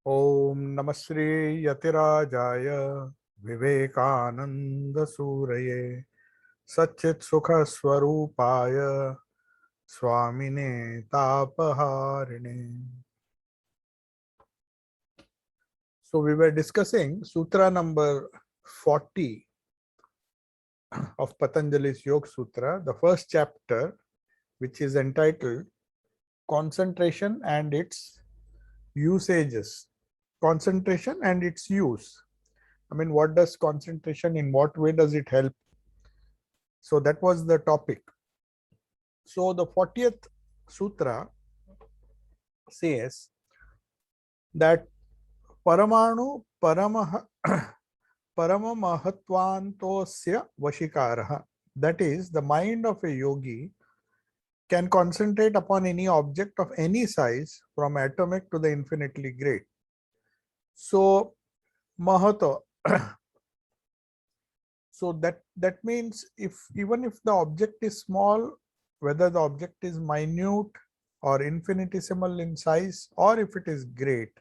ओम नमः श्री यतिराजाय विवेकानंद सूरये सच्चित सुख स्वरूपाय स्वामिने तापहारिणे. So we were discussing Sutra number 40 of Patanjali's Yoga Sutra, the first chapter, which is entitled Concentration and its Usages. Concentration and its use. I mean, what does concentration, in what way does it help? So that was the topic. So the 40th Sutra says that Paramanu Paramaha Paramamahatvantosya Vashikaraha. That is, the mind of a yogi can concentrate upon any object of any size from atomic to the infinitely great. So Mahato. So that means even if the object is small, whether the object is minute or infinitesimal in size, or if it is great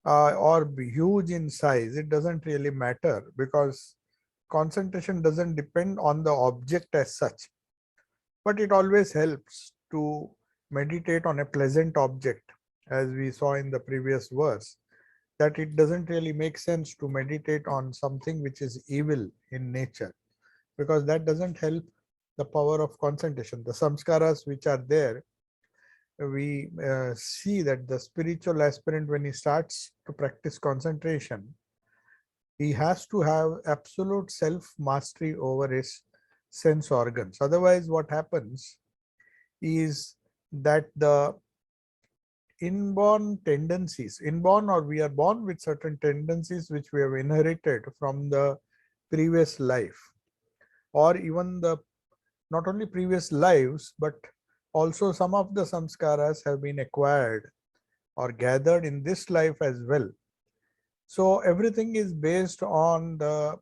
or huge in size, it doesn't really matter, because concentration doesn't depend on the object as such. But it always helps to meditate on a pleasant object, as we saw in the previous verse, that it doesn't really make sense to meditate on something which is evil in nature, because that doesn't help the power of concentration. The samskaras which are there, we see that the spiritual aspirant, when he starts to practice concentration, he has to have absolute self mastery over his sense organs. Otherwise, what happens is that the inborn tendencies, inborn, or we are born with certain tendencies which we have inherited from the previous life, or even the not only previous lives, but also some of the samskaras have been acquired or gathered in this life as well. So everything is based on the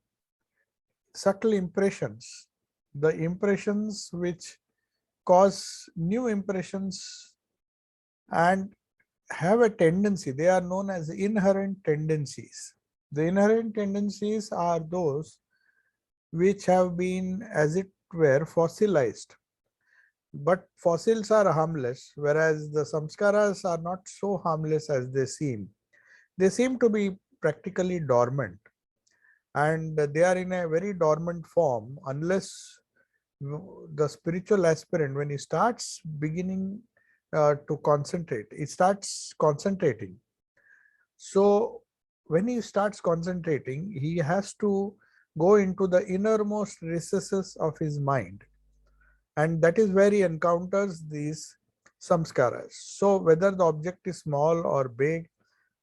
subtle impressions, the impressions which cause new impressions and have a tendency. They are known as inherent tendencies. The inherent tendencies are those which have been, as it were, fossilized. But fossils are harmless, whereas the samskaras are not so harmless as they seem. They seem to be practically dormant, and they are in a very dormant form unless the spiritual aspirant, when he starts beginning to concentrate, he starts concentrating. So when he starts concentrating, he has to go into the innermost recesses of his mind, and that is where he encounters these samskaras. So whether the object is small or big,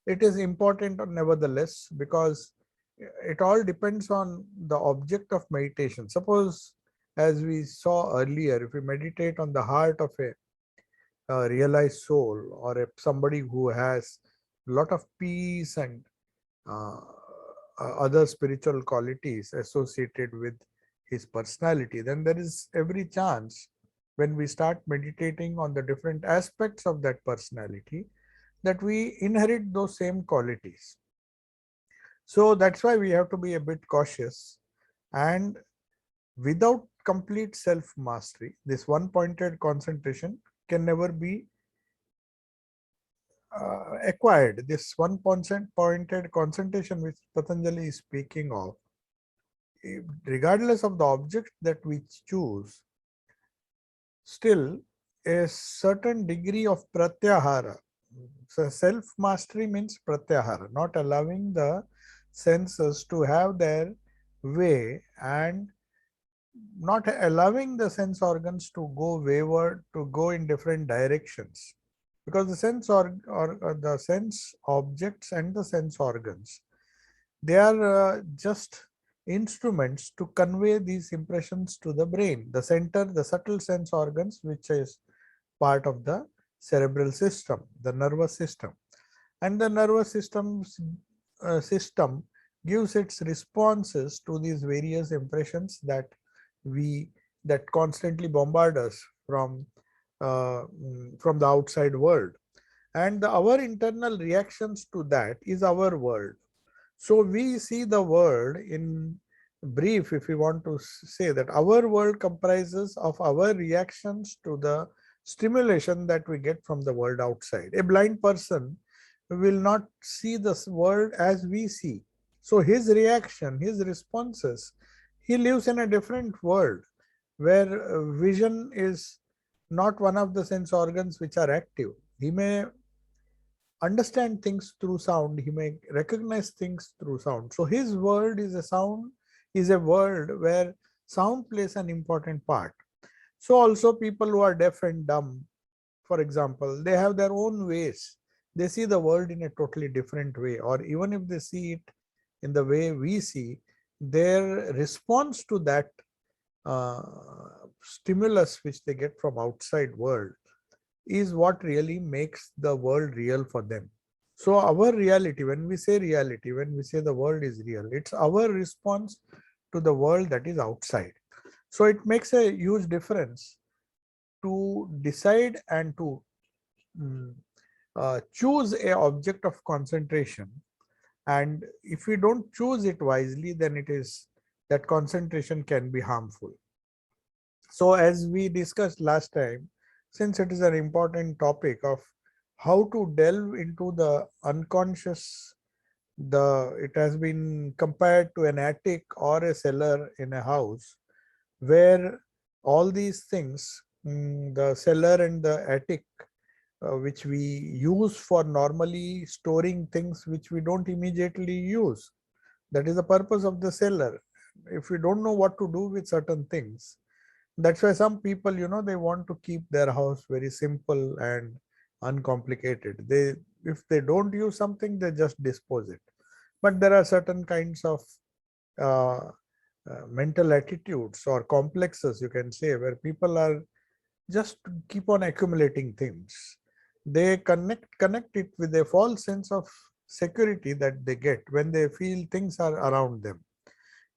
it is important nevertheless, because it all depends on the object of meditation. Suppose, as we saw earlier, if we meditate on the heart of a realized soul, or somebody who has a lot of peace and uh, other spiritual qualities associated with his personality, then there is every chance, when we start meditating on the different aspects of that personality, that we inherit those same qualities. So that's why we have to be a bit cautious. And without complete self mastery, this one pointed concentration can never be acquired. This one pointed concentration which Patanjali is speaking of, regardless of the object that we choose, still a certain degree of pratyahara. So self mastery means pratyahara, not allowing the senses to have their way, and not allowing the sense organs to go wayward, to go in different directions, because the or the sense objects and the sense organs, they are just instruments to convey these impressions to the brain, the center, the subtle sense organs, which is part of the cerebral system, the nervous system. And the nervous system gives its responses to these various impressions we that constantly bombard us from the outside world. and our internal reactions to that is our world. So we see the world in brief, if we want to say that our world comprises of our reactions to the stimulation that we get from the world outside. A blind person will not see this world as we see. So his reaction, his responses, he lives in a different world where vision is not one of the sense organs which are active. He may understand things through sound, he may recognize things through sound. So his world is a sound, is a world where sound plays an important part. So also people who are deaf and dumb, for example, they have their own ways. They see the world in a totally different way, or even if they see it in the way we see, their response to that uh, stimulus which they get from outside world is what really makes the world real for them. So our reality, when we say reality, when we say the world is real, it's our response to the world that is outside. So it makes a huge difference to decide and to choose a object of concentration. And if we don't choose it wisely, then it is that concentration can be harmful. So as we discussed last time, since it is an important topic of how to delve into the unconscious, it has been compared to an attic or a cellar in a house where all these things, the cellar and the attic, which we use for normally storing things which we don't immediately use. That is the purpose of the cellar. If we don't know what to do with certain things, that's why some people, they want to keep their house very simple and uncomplicated. If they don't use something, they just dispose it. But there are certain kinds of uh, mental attitudes or complexes, you can say, where people are just keep on accumulating things. They connect it with a false sense of security that they get when they feel things are around them.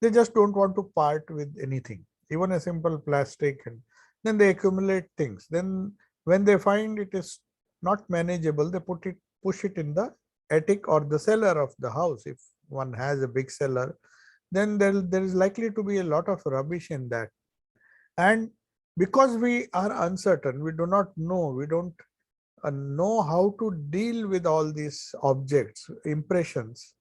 They just don't want to part with anything, even a simple plastic, and then they accumulate things. Then when they find it is not manageable, they push it in the attic or the cellar of the house. If one has a big cellar, then there is likely to be a lot of rubbish in that. And because we are uncertain, we do not know, we don't know how to deal with all these objects, impressions.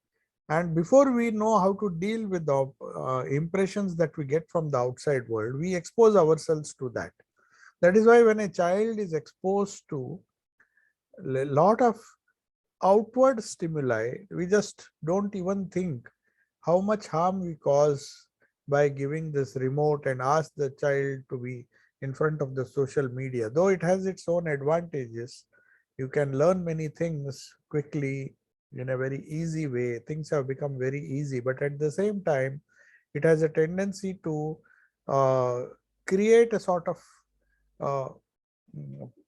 And before we know how to deal with the impressions that we get from the outside world, we expose ourselves to that. That is why when a child is exposed to a lot of outward stimuli, we just don't even think how much harm we cause by giving this remote and ask the child to be in front of the social media. Though it has its own advantages, you can learn many things quickly in a very easy way. Things have become very easy, but at the same time, it has a tendency to uh, create a sort of uh,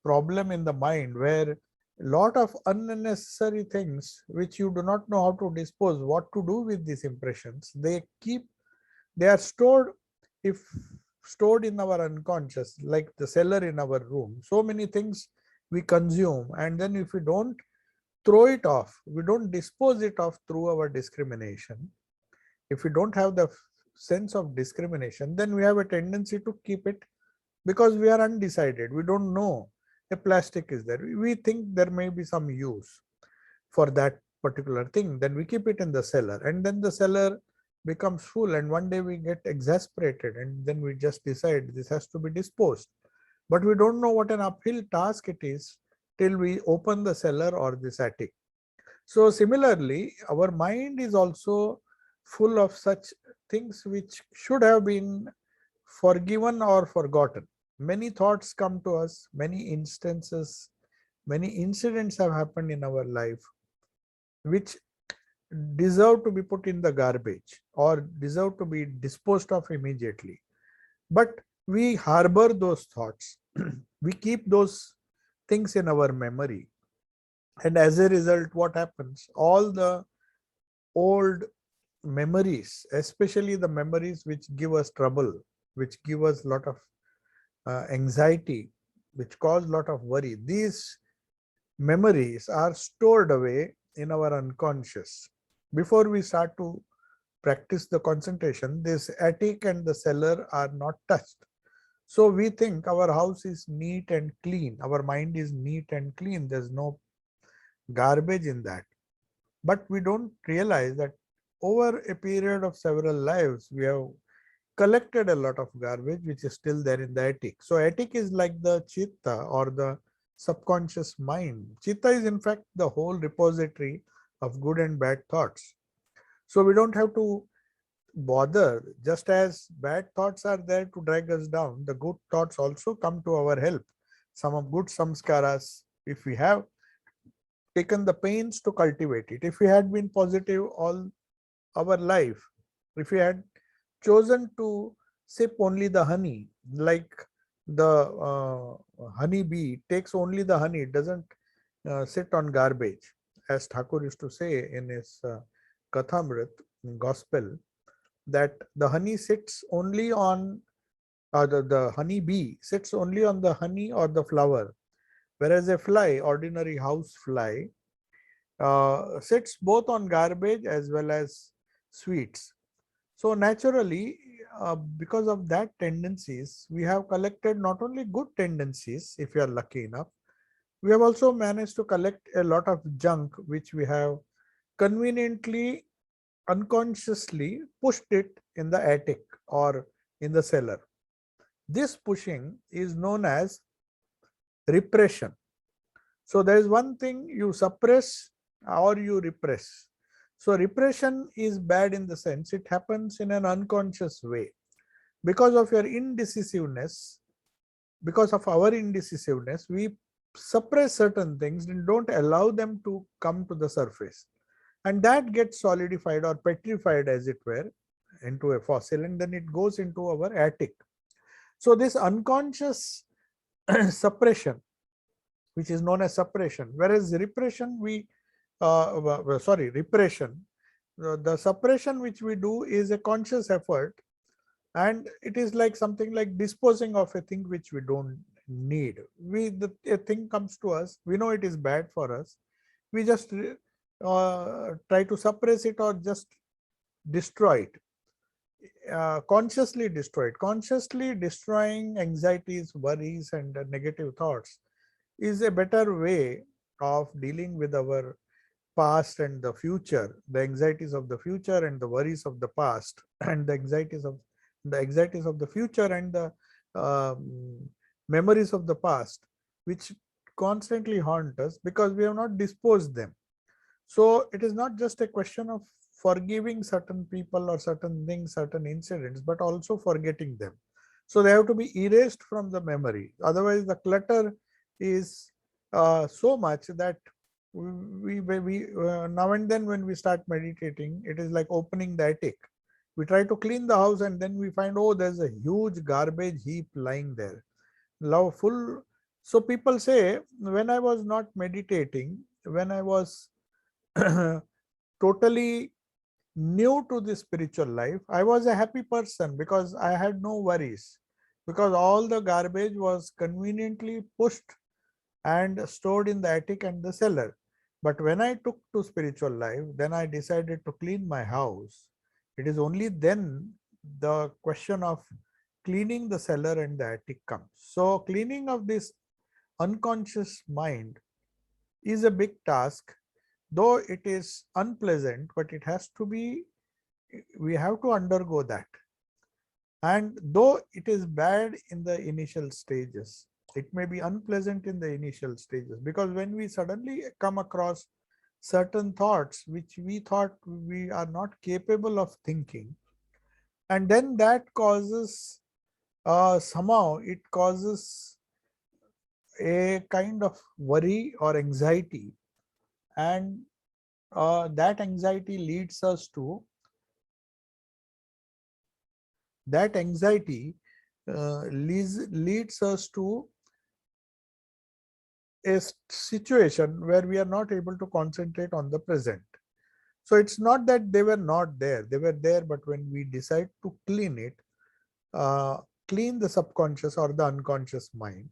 problem in the mind where a lot of unnecessary things which you do not know how to dispose, what to do with these impressions, they are stored in our unconscious, like the cellar in our room. So many things we consume, and then if we don't throw it off, we don't dispose it off through our discrimination, if we don't have the sense of discrimination, then we have a tendency to keep it because we are undecided. We don't know a plastic is there. We think there may be some use for that particular thing. Then we keep it in the cellar, and then the cellar becomes full, and one day we get exasperated, and then we just decide this has to be disposed. But we don't know what an uphill task it is till we open the cellar or this attic. So similarly, our mind is also full of such things which should have been forgiven or forgotten. Many thoughts come to us, many instances, many incidents have happened in our life which deserve to be put in the garbage or deserve to be disposed of immediately. But we harbor those thoughts. We keep those things in our memory. And as a result, what happens? All the old memories, especially the memories which give us trouble, which give us a lot of anxiety, which cause a lot of worry, these memories are stored away in our unconscious. Before we start to practice the concentration, this attic and the cellar are not touched. So we think our house is neat and clean. Our mind is neat and clean. There's no garbage in that. But we don't realize that over a period of several lives, we have collected a lot of garbage which is still there in the attic. So attic is like the chitta or the subconscious mind. Chitta is in fact the whole repository of good and bad thoughts. So we don't have to bother. Just as bad thoughts are there to drag us down, the good thoughts also come to our help. Some of good samskaras, if we have taken the pains to cultivate it, if we had been positive all our life, if we had chosen to sip only the honey, like the honey bee takes only the honey, doesn't sit on garbage, as Thakur used to say in his Kathamrit gospel, that the honey sits only on the honey bee sits only on the honey or the flower, whereas a fly, ordinary house fly, sits both on garbage as well as sweets. So naturally, because of that tendencies, we have collected not only good tendencies, if we are lucky enough, we have also managed to collect a lot of junk which we have conveniently, unconsciously pushed it in the attic or in the cellar. This pushing is known as repression. So there is one thing you suppress or you repress. So repression is bad in the sense it happens in an unconscious way. Because of your indecisiveness, because of our indecisiveness, we suppress certain things and don't allow them to come to the surface. And that gets solidified or petrified, as it were, into a fossil, and then it goes into our attic. So this unconscious suppression, which is known as suppression, whereas repression, repression, the suppression which we do is a conscious effort, and it is like something like disposing of a thing which we don't need. A thing comes to us, we know it is bad for us, we just try to suppress it or just destroy it, consciously destroy it. Consciously destroying anxieties, worries, and negative thoughts is a better way of dealing with our past and the future, the anxieties of the future and the worries of the past, and the anxieties of the future and the memories of the past, which constantly haunt us because we have not disposed them. So it is not just a question of forgiving certain people or certain things, certain incidents, but also forgetting them. So they have to be erased from the memory. Otherwise, the clutter is so much that we now and then when we start meditating, it is like opening the attic. We try to clean the house and then we find, oh, there's a huge garbage heap lying there. Love full. So people say, when I was not meditating, when I was totally new to the spiritual life, I was a happy person because I had no worries, because all the garbage was conveniently pushed and stored in the attic and the cellar. But when I took to spiritual life, then I decided to clean my house. It is only then the question of cleaning the cellar and the attic comes. So cleaning of this unconscious mind is a big task, though it is unpleasant, but it has to be, we have to undergo that. And though it is bad in the initial stages, it may be unpleasant in the initial stages, because when we suddenly come across certain thoughts which we thought we are not capable of thinking, and then that causes, somehow it causes a kind of worry or anxiety, and that anxiety leads us to that anxiety leads us to a situation where we are not able to concentrate on the present. So it's not that they were not there, they were there, but when we decide to clean it, clean the subconscious or the unconscious mind,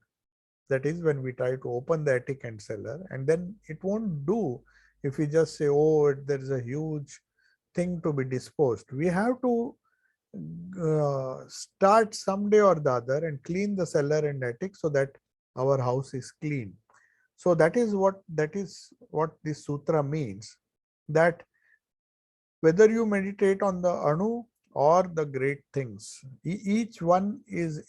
That is when we try to open the attic and cellar, and then it won't do if we just say, oh, there is a huge thing to be disposed. We have to start someday or the other and clean the cellar and attic so that our house is clean. So that is what this sutra means, that whether you meditate on the anu or the great things, each one is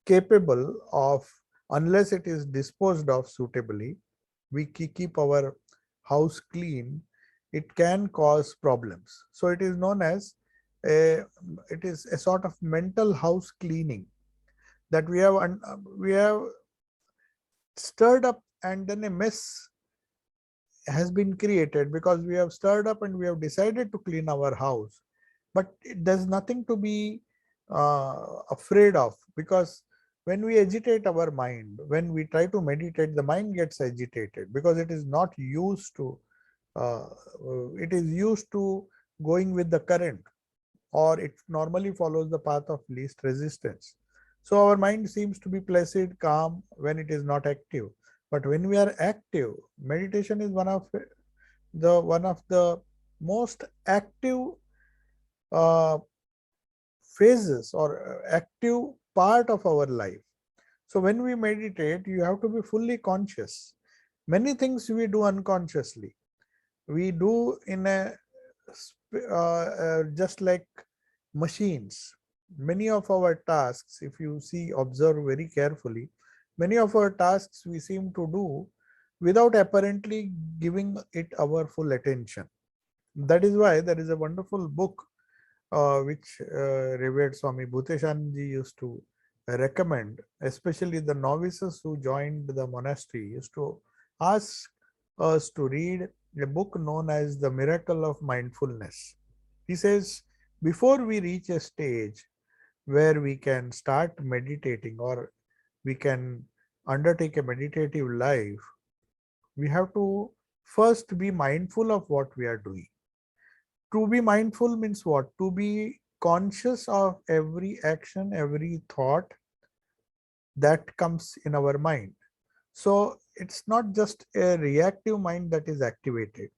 capable of, unless it is disposed of suitably, we keep our house clean, it can cause problems. So it is known as a, it is a sort of mental house cleaning, that we have stirred up and then a mess has been created because we have stirred up and we have decided to clean our house. But there's nothing to be afraid of, because when we agitate our mind, when we try to meditate, the mind gets agitated because it is not used to, uh, it is used to going with the current, or it normally follows the path of least resistance. So our mind seems to be placid, calm when it is not active. But when we are active, meditation is one of the most active uh, phases or active part of our life. So when we meditate, you have to be fully conscious. Many things we do unconsciously. We do in a just like machines. Many of our tasks, if you see, observe very carefully, many of our tasks we seem to do without apparently giving it our full attention. That is why there is a wonderful book which Revered Swami Bhuteshanji used to recommend, especially the novices who joined the monastery, used to ask us to read a book known as The Miracle of Mindfulness. He says, before we reach a stage where we can start meditating or we can undertake a meditative life, we have to first be mindful of what we are doing. To be mindful means what? To be conscious of every action, every thought that comes in our mind. So it's not just a reactive mind that is activated.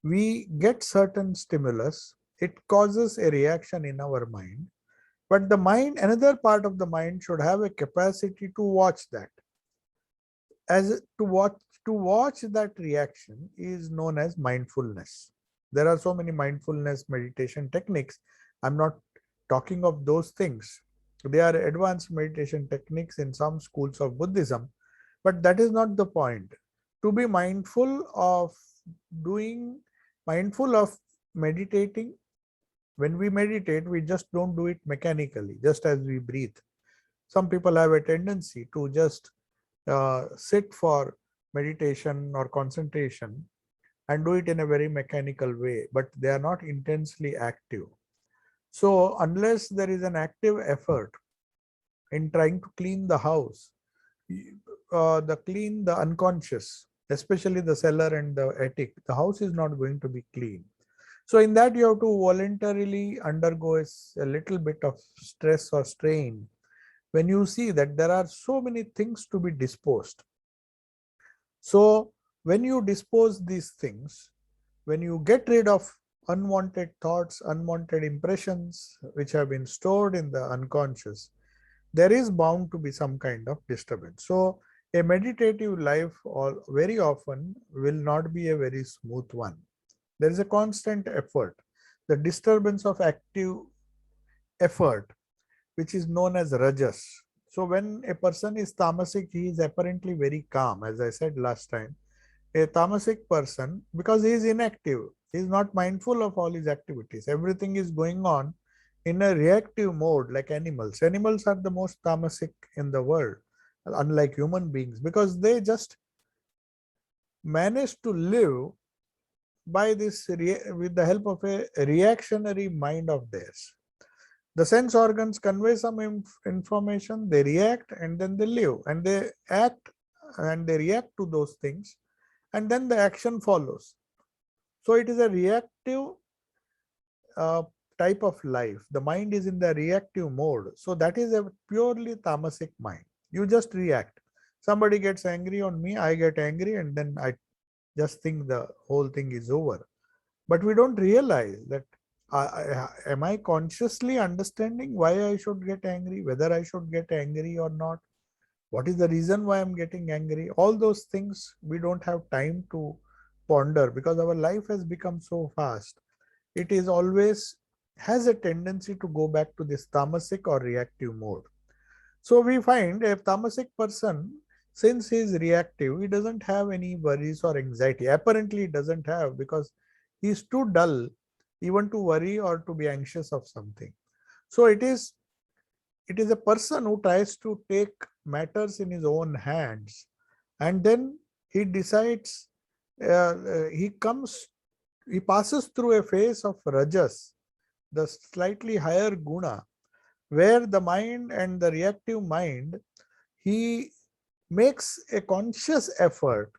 We get certain stimulus, it causes a reaction in our mind, but the mind, another part of the mind should have a capacity to watch that. As to watch that reaction is known as mindfulness. There are so many mindfulness meditation techniques. I'm not talking of those things. They are advanced meditation techniques in some schools of Buddhism, but that is not the point. To be mindful of doing, mindful of meditating. When we meditate, we just don't do it mechanically, just as we breathe. Some people have a tendency to just sit for meditation or concentration and do it in a very mechanical way, but they are not intensely active. So unless there is an active effort in trying to clean the house, the unconscious, especially the cellar and the attic, the house is not going to be clean. So in that you have to voluntarily undergo a little bit of stress or strain when you see that there are so many things to be disposed. So when you dispose these things, when you get rid of unwanted thoughts, unwanted impressions which have been stored in the unconscious, there is bound to be some kind of disturbance. So a meditative life very often will not be a very smooth one. There is a constant effort. The disturbance of active effort, which is known as rajas. So when a person is tamasic, he is apparently very calm. As I said last time, a tamasic person, because he is inactive, he is not mindful of all his activities. Everything is going on in a reactive mode like animals. Animals are the most tamasic in the world, unlike human beings, because they just manage to live by this with the help of a reactionary mind of theirs. The sense organs convey some information, they react, and then they live, and they act and they react to those things, and then the action follows. So it is a reactive uh, type of life. The mind is in the reactive mode. So that is a purely tamasic mind. You just react. Somebody gets angry on me, I get angry, and then I just think the whole thing is over. But we don't realize that am I consciously understanding why I should get angry, whether I should get angry or not? What is the reason why I'm getting angry? All those things we don't have time to ponder because our life has become so fast. It is always has a tendency to go back to this tamasic or reactive mode. So we find a tamasic person, since he is reactive, he doesn't have any worries or anxiety. Apparently, he doesn't have because he is too dull even to worry or to be anxious of something. So it is a person who tries to take matters in his own hands, and then he decides, he passes through a phase of rajas, the slightly higher guna, where the mind and the reactive mind, he makes a conscious effort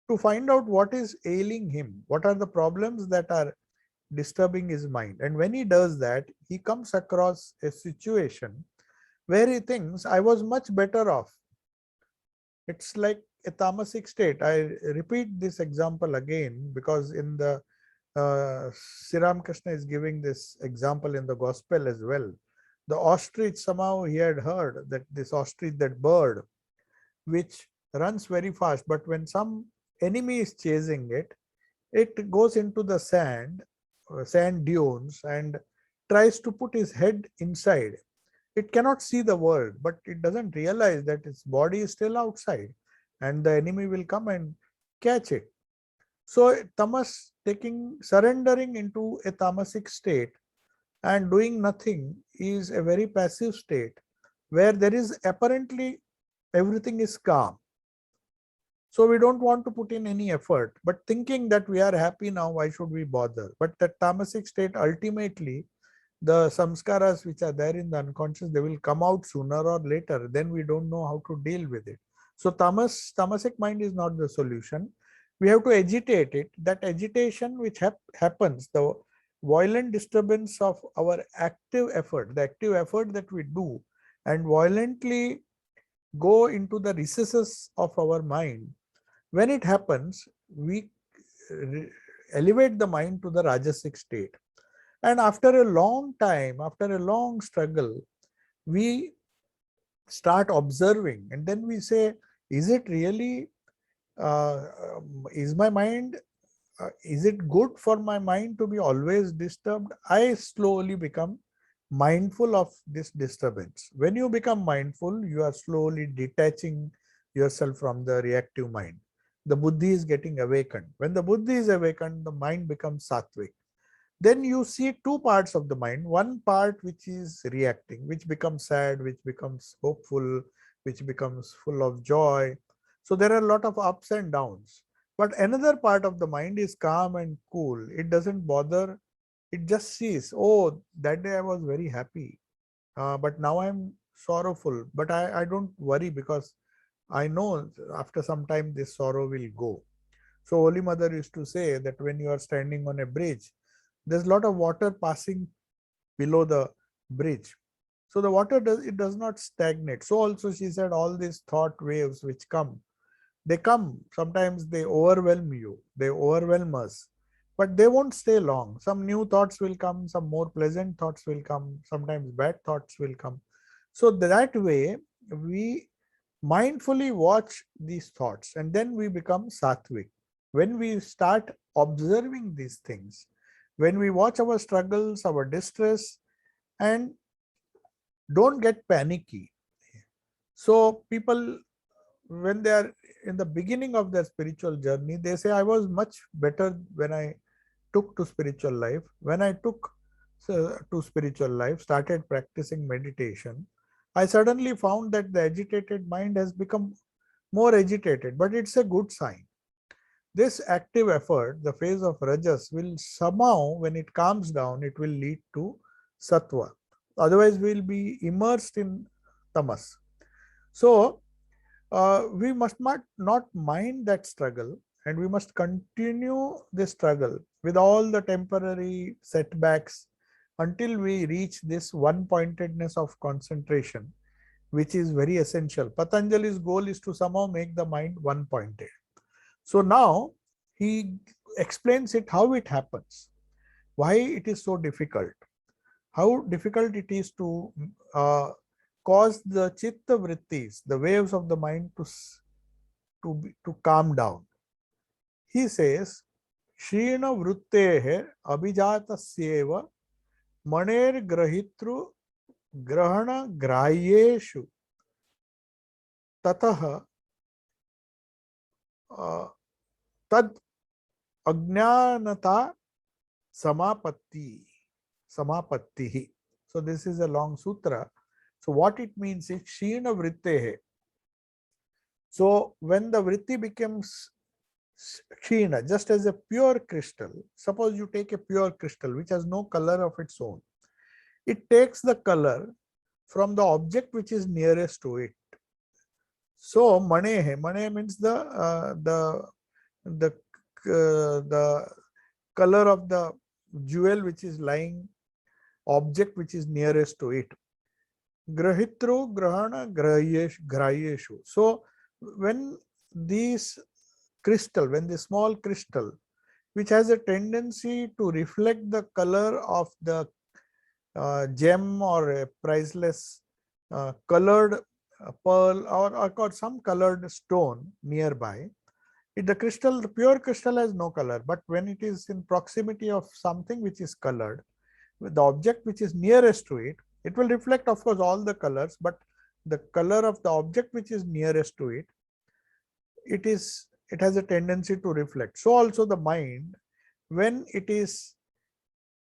to find out what is ailing him, what are the problems that are disturbing his mind. And when he does that, he comes across a situation where he thinks, I was much better off. It's like a tamasic state. I repeat this example again because in the Sri Ramakrishna is giving this example in the gospel as well. The ostrich, somehow he had heard that this ostrich, that bird, which runs very fast, but when some enemy is chasing it, it goes into the sand dunes, and tries to put his head inside. It cannot see the world, but it doesn't realize that its body is still outside and the enemy will come and catch it. So tamas, surrendering into a tamasic state and doing nothing, is a very passive state where there is apparently everything is calm. So we don't want to put in any effort, but thinking that we are happy now, why should we bother? But that tamasic state, ultimately, the samskaras which are there in the unconscious, they will come out sooner or later. Then we don't know how to deal with it. So tamasic mind is not the solution. We have to agitate it. That agitation which happens, the violent disturbance of our active effort, the active effort that we do, and violently go into the recesses of our mind. When it happens, we elevate the mind to the rajasic state. And after a long time, after a long struggle, we start observing, and then we say, is it really, is my mind, is it good for my mind to be always disturbed? I slowly become mindful of this disturbance. When you become mindful, you are slowly detaching yourself from the reactive mind. The buddhi is getting awakened. When the buddhi is awakened, the mind becomes sattvic. Then you see two parts of the mind. One part which is reacting, which becomes sad, which becomes hopeful, which becomes full of joy. So there are a lot of ups and downs. But another part of the mind is calm and cool. It doesn't bother. It just sees, oh, that day I was very happy, but now I'm sorrowful. But I don't worry because I know after some time this sorrow will go. So Holy Mother used to say that when you are standing on a bridge, there's a lot of water passing below the bridge. So the water does not stagnate. So also she said all these thought waves which come, they come, sometimes they overwhelm you, they overwhelm us, but they won't stay long. Some new thoughts will come, some more pleasant thoughts will come, sometimes bad thoughts will come. So that way we mindfully watch these thoughts, and then we become sattvic. When we start observing these things, when we watch our struggles, our distress, and don't get panicky. So people, when they are in the beginning of their spiritual journey, they say, I was much better when I took to spiritual life. When I took to spiritual life, started practicing meditation, I suddenly found that the agitated mind has become more agitated, but it's a good sign. This active effort, the phase of rajas, will somehow, when it calms down, it will lead to sattva. Otherwise, we'll be immersed in tamas. So, we must not mind that struggle, and we must continue the struggle with all the temporary setbacks until we reach this one pointedness of concentration, which is very essential. Patanjali's goal is to somehow make the mind one pointed. So now he explains it how it happens, why it is so difficult, how difficult it is to cause the chitta vrittis, the waves of the mind, to calm down. He says, Shrina vruttehe abhijatasyeva maner grahitru grahana grahyeshu tatah tad ajnanata samapatti. Samapattihi. So this is a long sutra. So what it means is Shina Vrittehe. So when the vritti becomes Kshina, just as a pure crystal, suppose you take a pure crystal which has no color of its own, it takes the color from the object which is nearest to it. So manehe, mane means the color of the jewel which is lying, object which is nearest to it. Grahitru grahana grahyeshu. So when these crystal, when the small crystal, which has a tendency to reflect the color of the gem or a priceless colored pearl or some colored stone nearby, the crystal, the pure crystal has no color, but when it is in proximity of something which is colored, the object which is nearest to it, it will reflect, of course, all the colors, but the color of the object which is nearest to it, it has a tendency to reflect. So also the mind, when it is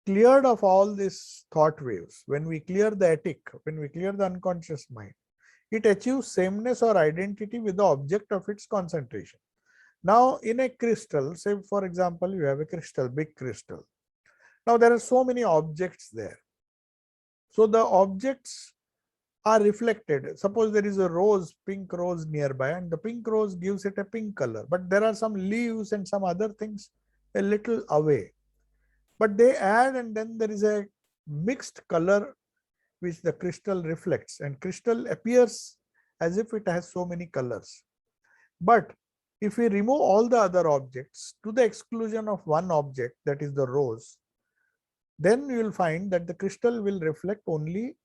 cleared of all these thought waves, when we clear the etic, when we clear the unconscious mind, it achieves sameness or identity with the object of its concentration. Now in a crystal, say for example, you have a crystal, big crystal. Now there are so many objects there. So the objects are reflected. Suppose there is a rose, pink rose nearby, and the pink rose gives it a pink color, but there are some leaves and some other things a little away. But they add, and then there is a mixed color which the crystal reflects, and crystal appears as if it has so many colors. But if we remove all the other objects to the exclusion of one object, that is the rose, then you will find that the crystal will reflect only,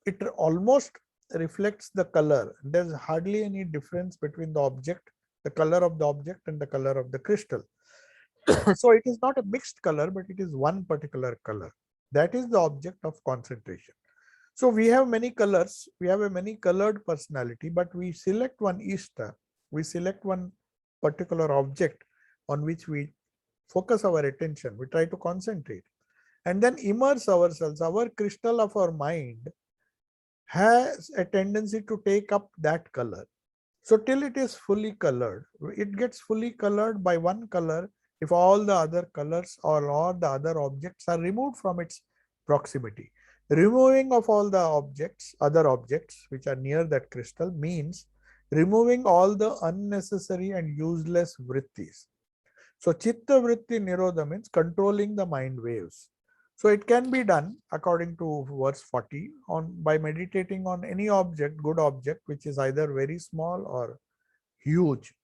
it almost reflects the color. There's hardly any difference between the object, the color of the object and the color of the crystal. So it is not a mixed color, but it is one particular color. That is the object of concentration. So we have many colors, we have a many colored personality, but we select one ishta, we select one particular object on which we focus our attention, we try to concentrate and then immerse ourselves. Our crystal of our mind has a tendency to take up that color. So till it is fully colored, it gets fully colored by one color if all the other colors or all the other objects are removed from its proximity. Removing of all the objects, other objects which are near that crystal, means removing all the unnecessary and useless vrittis. So chitta vritti nirodha means controlling the mind waves. So it can be done according to verse 40 by meditating on any object, good object, which is either very small or huge.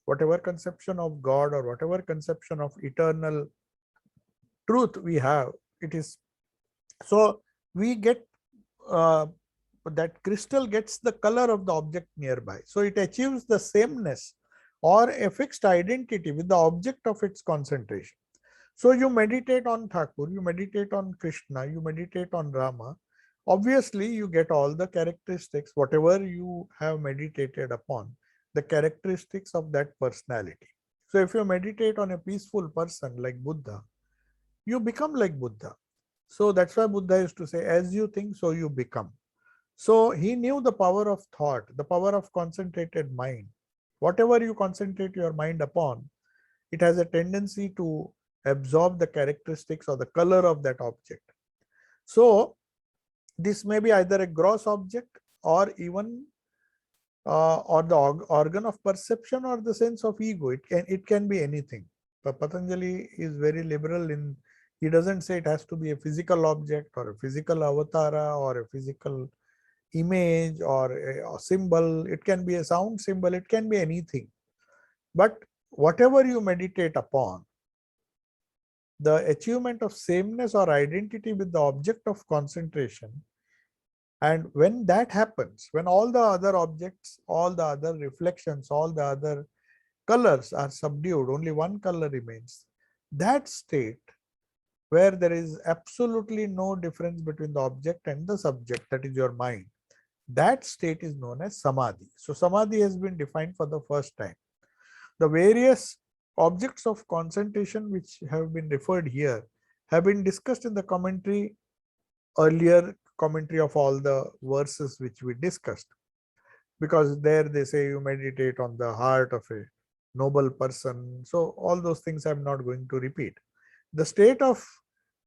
Whatever conception of God or whatever conception of eternal truth we have, it is. So we get that crystal gets the color of the object nearby. So it achieves the sameness or a fixed identity with the object of its concentration. So you meditate on Thakur, you meditate on Krishna, you meditate on Rama. Obviously, you get all the characteristics, whatever you have meditated upon, the characteristics of that personality. So if you meditate on a peaceful person like Buddha, you become like Buddha. So that's why Buddha used to say, as you think, so you become. So he knew the power of thought, the power of concentrated mind. Whatever you concentrate your mind upon, it has a tendency to absorb the characteristics or the color of that object. So this may be either a gross object or even or the organ of perception or the sense of ego. It can be anything. But Patanjali is very liberal in, he doesn't say it has to be a physical object or a physical avatara or a physical image or a symbol. It can be a sound symbol, it can be anything. But whatever you meditate upon, the achievement of sameness or identity with the object of concentration, and when that happens, when all the other objects, all the other reflections, all the other colors are subdued, only one color remains, that state where there is absolutely no difference between the object and the subject, that is your mind, that state is known as samadhi. So samadhi has been defined for the first time. The various objects of concentration which have been referred here have been discussed in the commentary, earlier commentary of all the verses which we discussed, because there they say you meditate on the heart of a noble person. So all those things I'm not going to repeat. The state of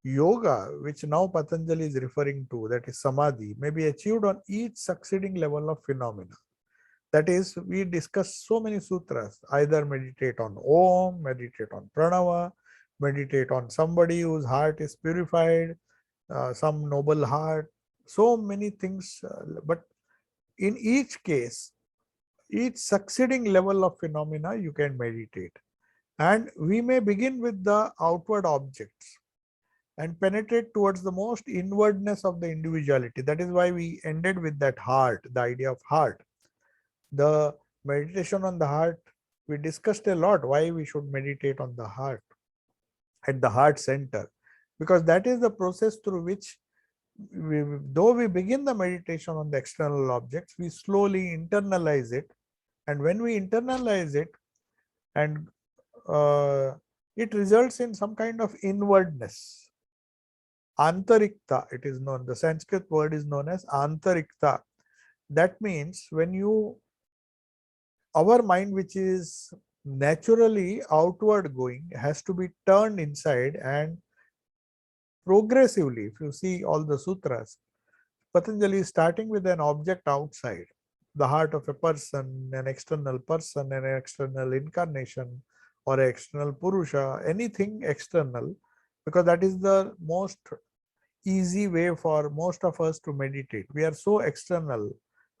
yoga, which now Patanjali is referring to, that is samadhi, may be achieved on each succeeding level of phenomena. That is, we discuss so many sutras, either meditate on Om, meditate on Pranava, meditate on somebody whose heart is purified, some noble heart, so many things. But in each case, each succeeding level of phenomena, you can meditate. And we may begin with the outward objects and penetrate towards the most inwardness of the individuality. That is why we ended with that heart, the idea of heart. The meditation on the heart, we discussed a lot why we should meditate on the heart, at the heart center, because that is the process through which though we begin the meditation on the external objects, we slowly internalize it. And when we internalize it, and it results in some kind of inwardness, antarikta, it is known, the Sanskrit word is known as antarikta. That means when you, our mind, which is naturally outward going, has to be turned inside, and progressively, if you see all the sutras, Patanjali is starting with an object outside, the heart of a person, an external incarnation, or an external Purusha, anything external, because that is the most easy way for most of us to meditate. We are so external.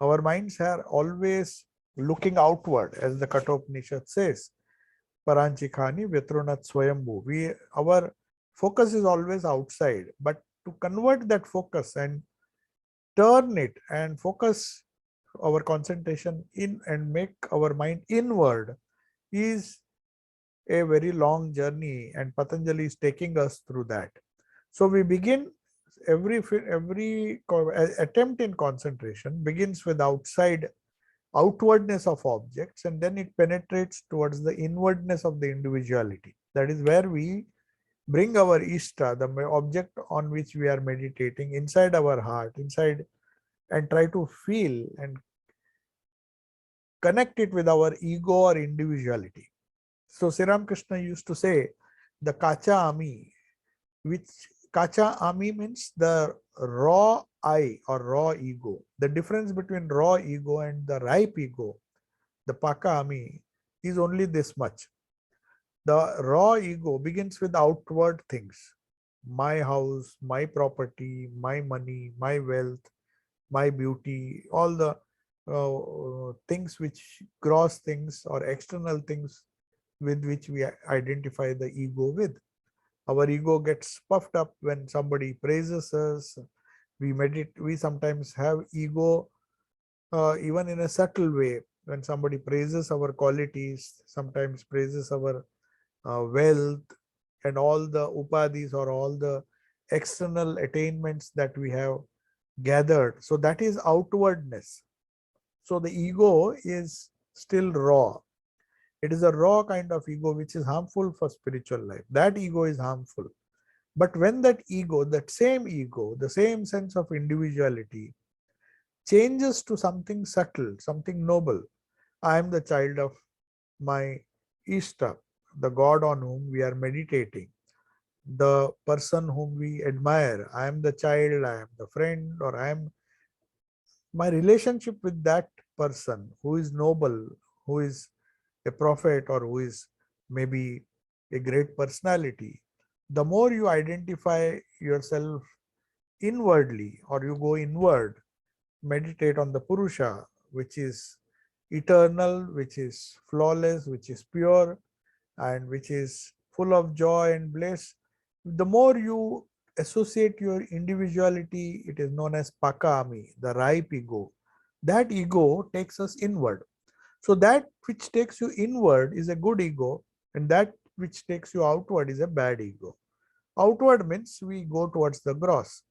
Our minds are always looking outward, as the Kathopanishad says, Paranchikhani Vitrunat Swayambhu. Our focus is always outside, but to convert that focus and turn it and focus our concentration in and make our mind inward is a very long journey, and Patanjali is taking us through that. So we begin, every attempt in concentration begins with outwardness of objects, and then it penetrates towards the inwardness of the individuality. That is where we bring our Ishta, the object on which we are meditating, inside our heart, inside, and try to feel and connect it with our ego or individuality. So Sri Ramakrishna used to say, the kacha ami, which kacha ami means the raw I or raw ego. The difference between raw ego and the ripe ego, the paka ami, is only this much. The raw ego begins with outward things. My house, my property, my money, my wealth, my beauty, all the things which, gross things or external things with which we identify the ego with. Our ego gets puffed up when somebody praises us. We sometimes have ego even in a subtle way, when somebody praises our qualities, sometimes praises our wealth and all the upadhis or all the external attainments that we have gathered. So that is outwardness. So the ego is still raw. It is a raw kind of ego which is harmful for spiritual life. That ego is harmful. But when that ego, the same sense of individuality changes to something subtle, something noble. I am the child of my Ishta, the God on whom we are meditating, the person whom we admire. I am the child, I am the friend, or I am, my relationship with that person who is noble, who is a prophet, or who is maybe a great personality. The more you identify yourself inwardly, or you go inward, meditate on the Purusha, which is eternal, which is flawless, which is pure, and which is full of joy and bliss, the more you associate your individuality, it is known as pakami, the ripe ego. That ego takes us inward. So that which takes you inward is a good ego, and that which takes you outward is a bad ego. Outward means we go towards the gross.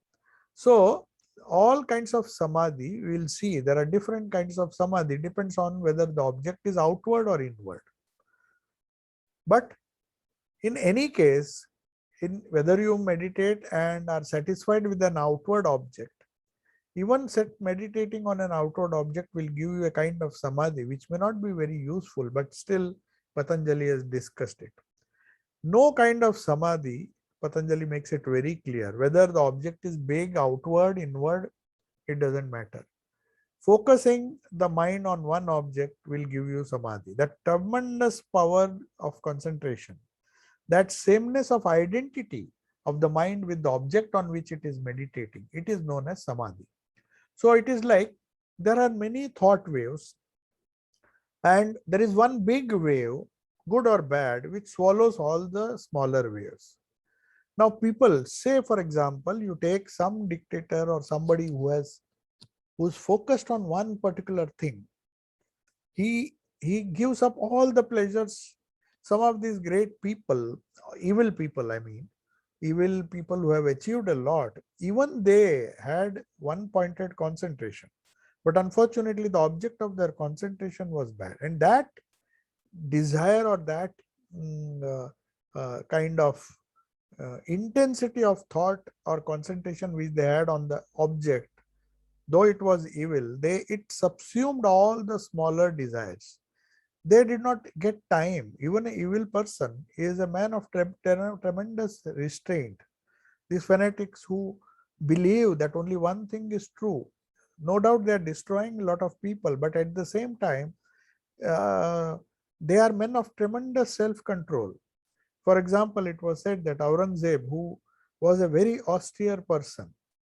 So all kinds of samadhi, we will see there are different kinds of samadhi, depends on whether the object is outward or inward. But in any case, in whether you meditate and are satisfied with an outward object, even meditating on an outward object will give you a kind of samadhi which may not be very useful, but still Patanjali has discussed it. No kind of samadhi, Patanjali makes it very clear, whether the object is big, outward, inward, it doesn't matter. Focusing the mind on one object will give you samadhi. That tremendous power of concentration, that sameness of identity of the mind with the object on which it is meditating, it is known as samadhi. So it is like there are many thought waves, and there is one big wave, good or bad, which swallows all the smaller waves. Now people say, for example, you take some dictator or somebody who's focused on one particular thing. He gives up all the pleasures. Some of these great people, evil people, I mean, evil people who have achieved a lot, even they had one pointed concentration. But unfortunately, the object of their concentration was bad. And that desire or that kind of intensity of thought or concentration which they had on the object, though it was evil, it subsumed all the smaller desires. They did not get time. Even an evil person is a man of tremendous restraint. These fanatics who believe that only one thing is true, no doubt they are destroying a lot of people, but at the same time, they are men of tremendous self-control. For example, it was said that Aurangzeb, who was a very austere person,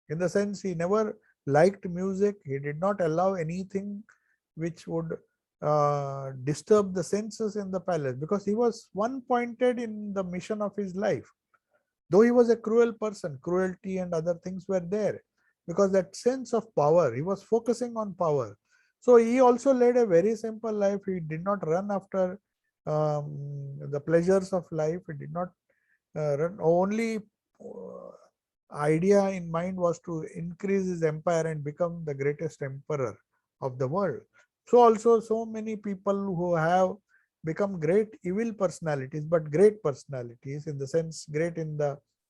in the sense he never liked music, he did not allow anything which would disturb the senses in the palace, because he was one pointed in the mission of his life. Though he was a cruel person, cruelty and other things were there, because that sense of power, he was focusing on power. So he also led a very simple life. He did not run after the pleasures of life. He did not run. Only idea in mind was to increase his empire and become the greatest emperor of the world. So also so many people who have become great evil personalities, but great personalities in the sense, great in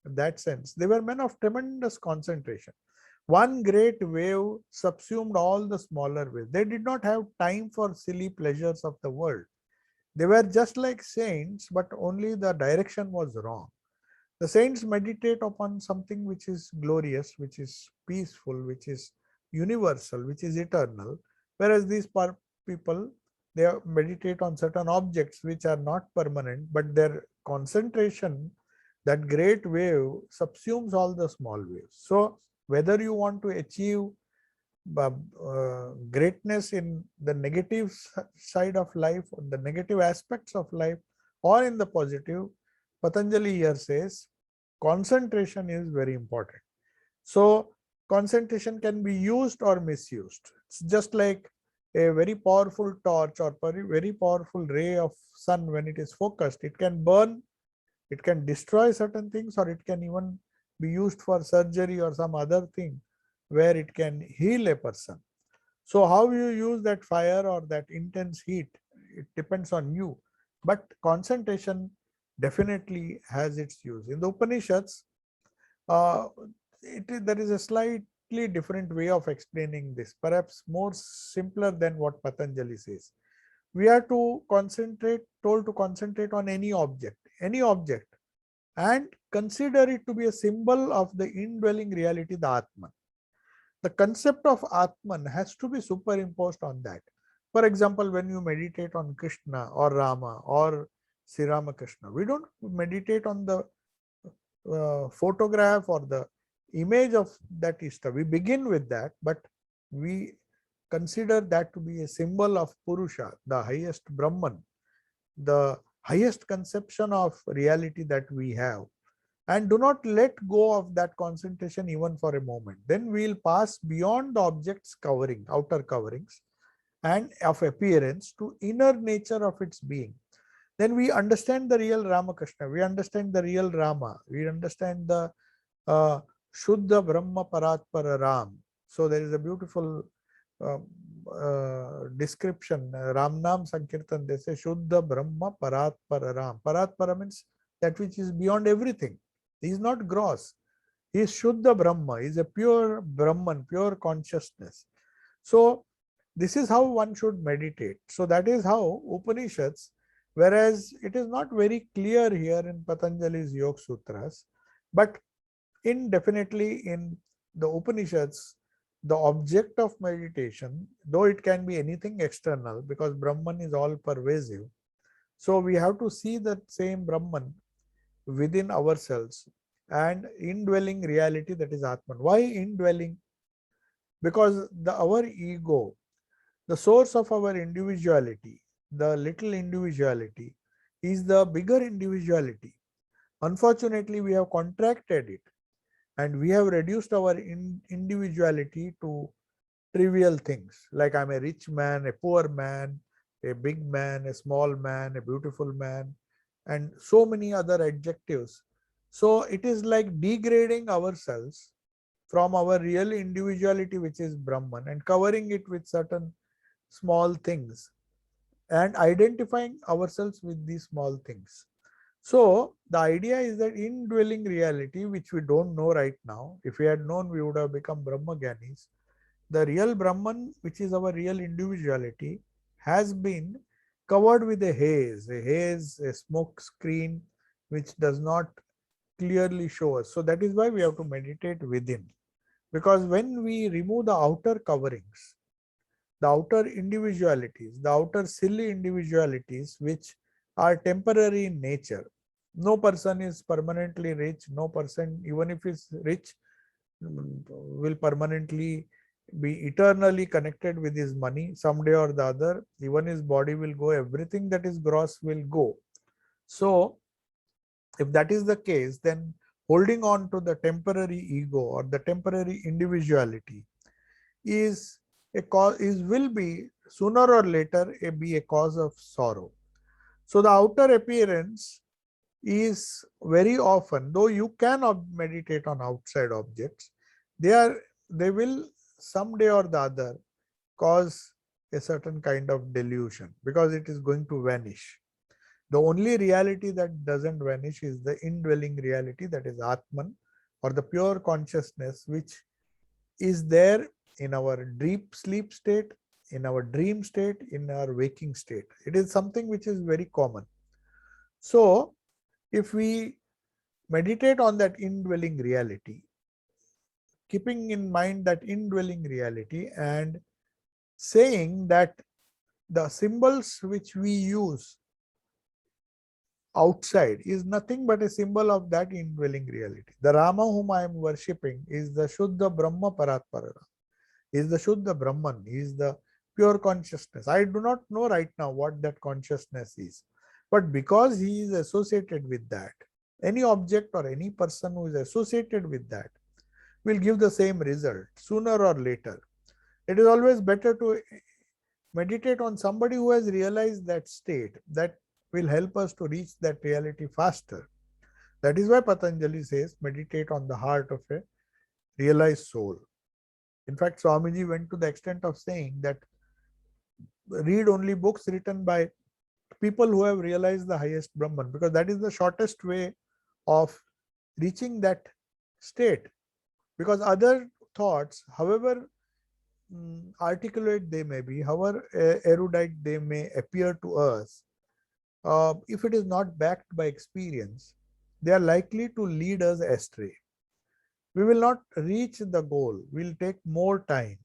that sense, they were men of tremendous concentration. One great wave subsumed all the smaller waves. They did not have time for silly pleasures of the world. They were just like saints, but only the direction was wrong. The saints meditate upon something which is glorious, which is peaceful, which is universal, which is eternal, whereas these people, they meditate on certain objects which are not permanent, but their concentration, that great wave, subsumes all the small waves. So whether you want to achieve greatness in the negative side of life, the negative aspects of life, or in the positive, Patanjali here says concentration is very important. So concentration can be used or misused. It's just like a very powerful torch or very powerful ray of sun. When it is focused, it can burn, it can destroy certain things, or it can even be used for surgery or some other thing where it can heal a person. So how you use that fire or that intense heat, it depends on you. But concentration definitely has its use. In the Upanishads, there is a slightly different way of explaining this, perhaps more simpler than what Patanjali says. We are told to concentrate on any object, and consider it to be a symbol of the indwelling reality, the Atman. The concept of Atman has to be superimposed on that. For example, when you meditate on Krishna or Rama or Sri Ramakrishna, we don't meditate on the photograph or the image of that Ishta. We begin with that, but we consider that to be a symbol of Purusha, the highest Brahman, the highest conception of reality that we have, and do not let go of that concentration even for a moment. Then we'll pass beyond the object's covering, outer coverings, and of appearance to inner nature of its being. Then we understand the real Ramakrishna, we understand the real Rama, we understand the uh, Shuddha Brahma Paratpara Ram. So there is a beautiful uh, description, Ramnam Sankirtan, they say Shuddha Brahma Paratpara Ram. Paratpara means that which is beyond everything. He is not gross. He is Shuddha Brahma. He is a pure Brahman, pure consciousness. So this is how one should meditate. So that is how Upanishads, whereas it is not very clear here in Patanjali's Yoga Sutras, but definitely in the Upanishads, the object of meditation, though it can be anything external, because Brahman is all pervasive. So we have to see that same Brahman within ourselves and indwelling reality, that is Atman. Why indwelling? Because our ego, the source of our individuality, the little individuality, is the bigger individuality. Unfortunately, we have contracted it and we have reduced our individuality to trivial things like I'm a rich man, a poor man, a big man, a small man, a beautiful man, and so many other adjectives. So it is like degrading ourselves from our real individuality, which is Brahman, and covering it with certain small things and identifying ourselves with these small things. So the idea is that indwelling reality, which we don't know right now, if we had known, we would have become Brahma Gyanis. The real Brahman, which is our real individuality, has been covered with a haze, a smoke screen, which does not clearly show us. So that is why we have to meditate within. Because when we remove the outer coverings, the outer individualities, the outer silly individualities, which are temporary in nature. No person is permanently rich. No person, even if is rich, will permanently be eternally connected with his money someday or the other. Even his body will go, everything that is gross will go. So if that is the case, then holding on to the temporary ego or the temporary individuality is a cause, will be sooner or later be a cause of sorrow. So the outer appearance is very often, though you can meditate on outside objects, they will someday or the other cause a certain kind of delusion because it is going to vanish. The only reality that doesn't vanish is the indwelling reality, that is Atman, or the pure consciousness, which is there in our deep sleep state, in our dream state, in our waking state. It is something which is very common. So if we meditate on that indwelling reality, keeping in mind that indwelling reality and saying that the symbols which we use outside is nothing but a symbol of that indwelling reality. The Rama whom I am worshipping is the Shuddha Brahma Paratpara, is the Shuddha Brahman, is the pure consciousness. I do not know right now what that consciousness is, but because he is associated with that, any object or any person who is associated with that will give the same result sooner or later. It is always better to meditate on somebody who has realized that state. That will help us to reach that reality faster. That is why Patanjali says, meditate on the heart of a realized soul. In fact, Swamiji went to the extent of saying that read only books written by people who have realized the highest Brahman, because that is the shortest way of reaching that state. Because other thoughts, however articulate they may be, however erudite they may appear to us, if it is not backed by experience, they are likely to lead us astray. We will not reach the goal. We'll take more time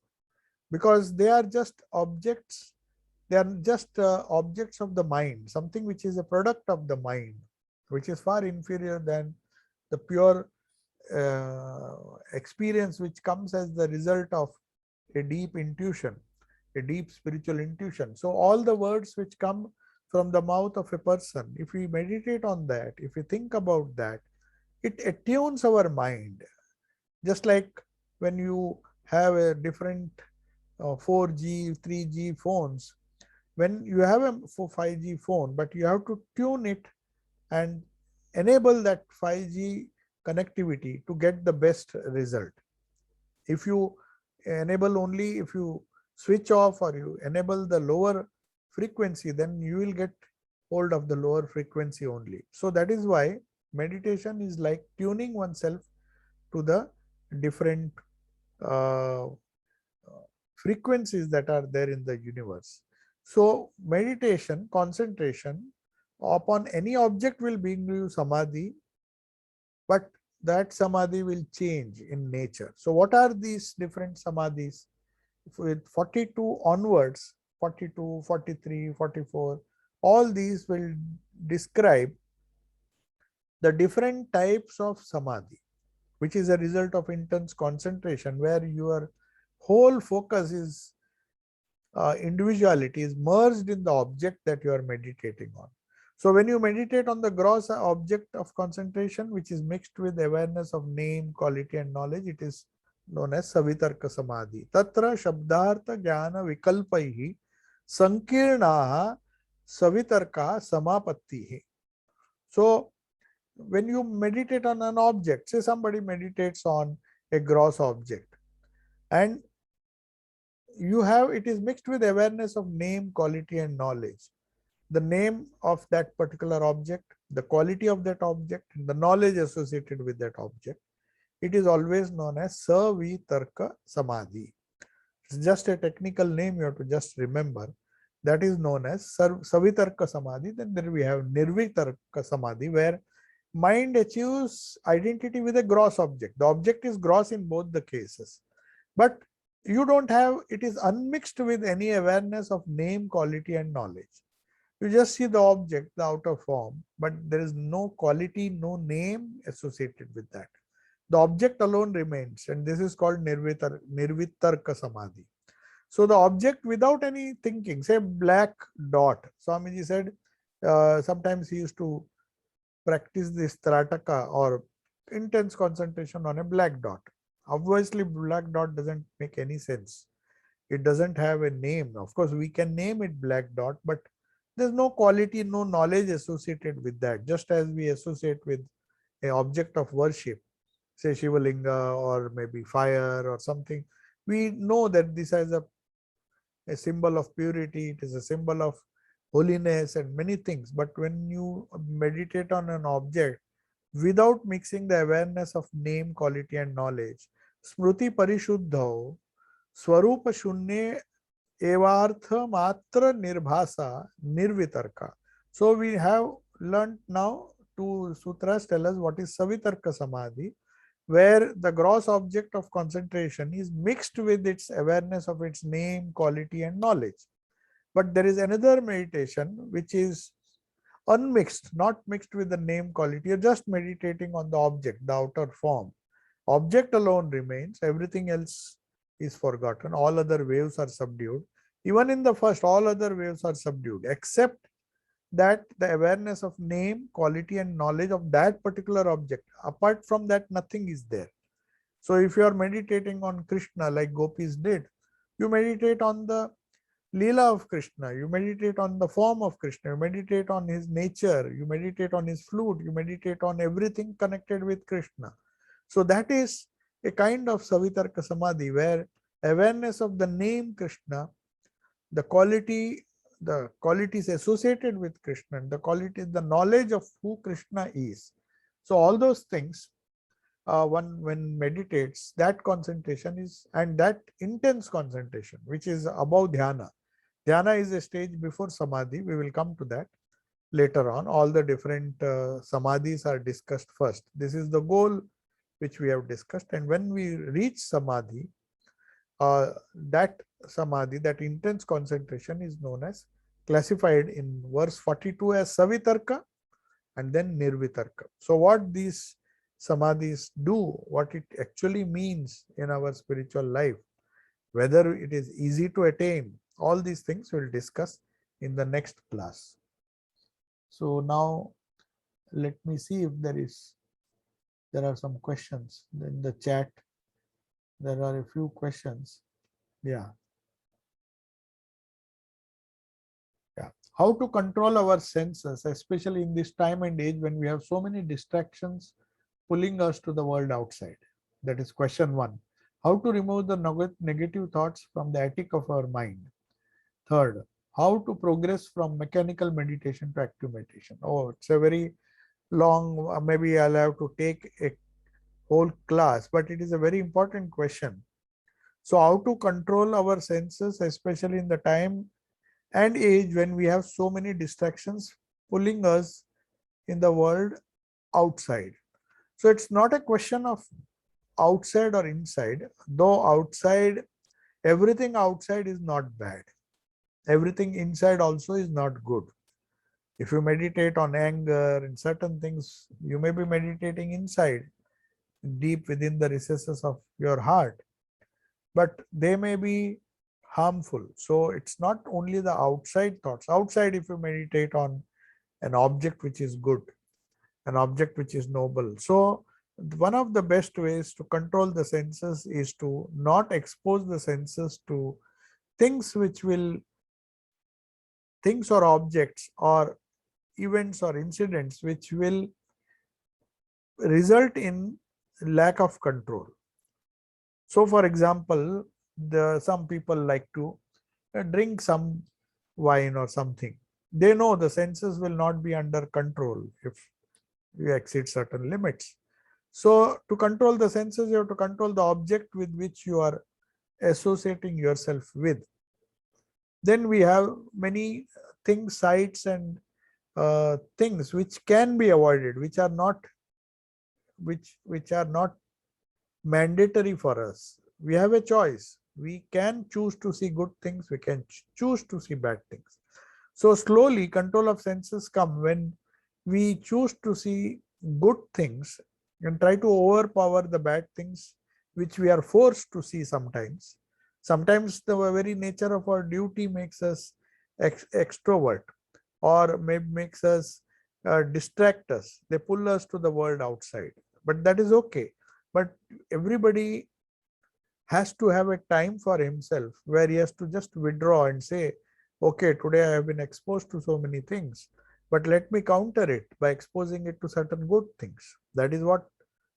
because they are just objects. They are just objects of the mind, something which is a product of the mind, which is far inferior than the pure experience which comes as the result of a deep intuition, a deep spiritual intuition. So all the words which come from the mouth of a person, if we meditate on that, if we think about that, it attunes our mind. Just like when you have a different 4G, 3G phones, when you have a 5G phone, but you have to tune it and enable that 5G connectivity to get the best result. If you enable only, if you switch off or you enable the lower frequency, then you will get hold of the lower frequency only. So that is why meditation is like tuning oneself to the different uh, frequencies that are there in the universe. So meditation, concentration upon any object will bring you samadhi, but that samadhi will change in nature. So what are these different samadhis? With 42 onwards, 42, 43, 44, all these will describe the different types of samadhi, which is a result of intense concentration, where your whole focus is individuality is merged in the object that you are meditating on. So when you meditate on the gross object of concentration, which is mixed with awareness of name, quality and knowledge, it is known as Savitarka Samadhi. Tatra Shabdartha Jnana Vikalpaihi Sankirnaha Savitarka Samapattihi. So when you meditate on an object, say somebody meditates on a gross object, and you have, it is mixed with awareness of name, quality and knowledge. The name of that particular object, the quality of that object, and the knowledge associated with that object. It is always known as Savitarka Samadhi. It's just a technical name, you have to just remember. That is known as Savitarka Samadhi. Then there we have Nirvitarka Samadhi, where mind achieves identity with a gross object. The object is gross in both the cases, but you don't have, it is unmixed with any awareness of name, quality and knowledge. You just see the object, the outer form, but there is no quality, no name associated with that. The object alone remains, and this is called Nirvitarka Samadhi. So the object without any thinking, say black dot. Swamiji said sometimes he used to practice this Trataka or intense concentration on a black dot. Obviously, black dot doesn't make any sense. It doesn't have a name. Of course, we can name it black dot, but there's no quality, no knowledge associated with that. Just as we associate with an object of worship, say Shivalinga or maybe fire or something, we know that this is a symbol of purity, it is a symbol of holiness and many things. But when you meditate on an object without mixing the awareness of name, quality and knowledge, Smruti Parishuddha, Swarupa Shunye Evartha Matra Nirbhasa Nirvitarka. So we have learnt now, two sutras tell us what is Savitarka Samadhi, where the gross object of concentration is mixed with its awareness of its name, quality and knowledge. But there is another meditation which is unmixed, not mixed with the name, quality. You're just meditating on the object, the outer form. Object alone remains, everything else is forgotten. All other waves are subdued. Even in the first, all other waves are subdued, except that the awareness of name, quality and knowledge of that particular object. Apart from that, nothing is there. So if you are meditating on Krishna like gopis did, you meditate on the Leela of Krishna, you meditate on the form of Krishna, you meditate on his nature, you meditate on his flute, you meditate on everything connected with Krishna. So that is a kind of Savitarka Samadhi, where awareness of the name Krishna, the qualities associated with Krishna, the qualities, the knowledge of who Krishna is. So all those things, one when meditates, that concentration is, and that intense concentration, which is above dhyana. Dhyana is a stage before samadhi. We will come to that later on. All the different samadhis are discussed first. This is the goal which we have discussed. And when we reach samadhi, that samadhi, that intense concentration is known as, classified in verse 42 as Savitarka and then Nirvitarka. So what these samadhis do, what it actually means in our spiritual life, whether it is easy to attain. All these things we'll discuss in the next class. So now let me see if there are some questions in the chat. There are a few questions. Yeah. Yeah. How to control our senses, especially in this time and age when we have so many distractions pulling us to the world outside. That is question one. How to remove the negative thoughts from the attic of our mind. Third, how to progress from mechanical meditation to active meditation. Oh, it's a very long, maybe I'll have to take a whole class, but it is a very important question. So how to control our senses, especially in the time and age when we have so many distractions pulling us in the world outside. So it's not a question of outside or inside, though outside, everything outside is not bad. Everything inside also is not good. If you meditate on anger and certain things, you may be meditating inside, deep within the recesses of your heart, but they may be harmful. So it's not only the outside thoughts. Outside, if you meditate on an object which is good, an object which is noble. So one of the best ways to control the senses is to not expose the senses to things which will, things or objects or events or incidents which will result in lack of control. So for example, some people like to drink some wine or something. They know the senses will not be under control if you exceed certain limits. So to control the senses, you have to control the object with which you are associating yourself with. Then we have many things, sights and things which can be avoided, which are not mandatory for us. We have a choice. We can choose to see good things. We can choose to see bad things. So slowly control of senses come when we choose to see good things and try to overpower the bad things which we are forced to see sometimes. Sometimes the very nature of our duty makes us extrovert or maybe makes us distract us. They pull us to the world outside, but that is okay. But everybody has to have a time for himself where he has to just withdraw and say, okay, today I have been exposed to so many things, but let me counter it by exposing it to certain good things. That is what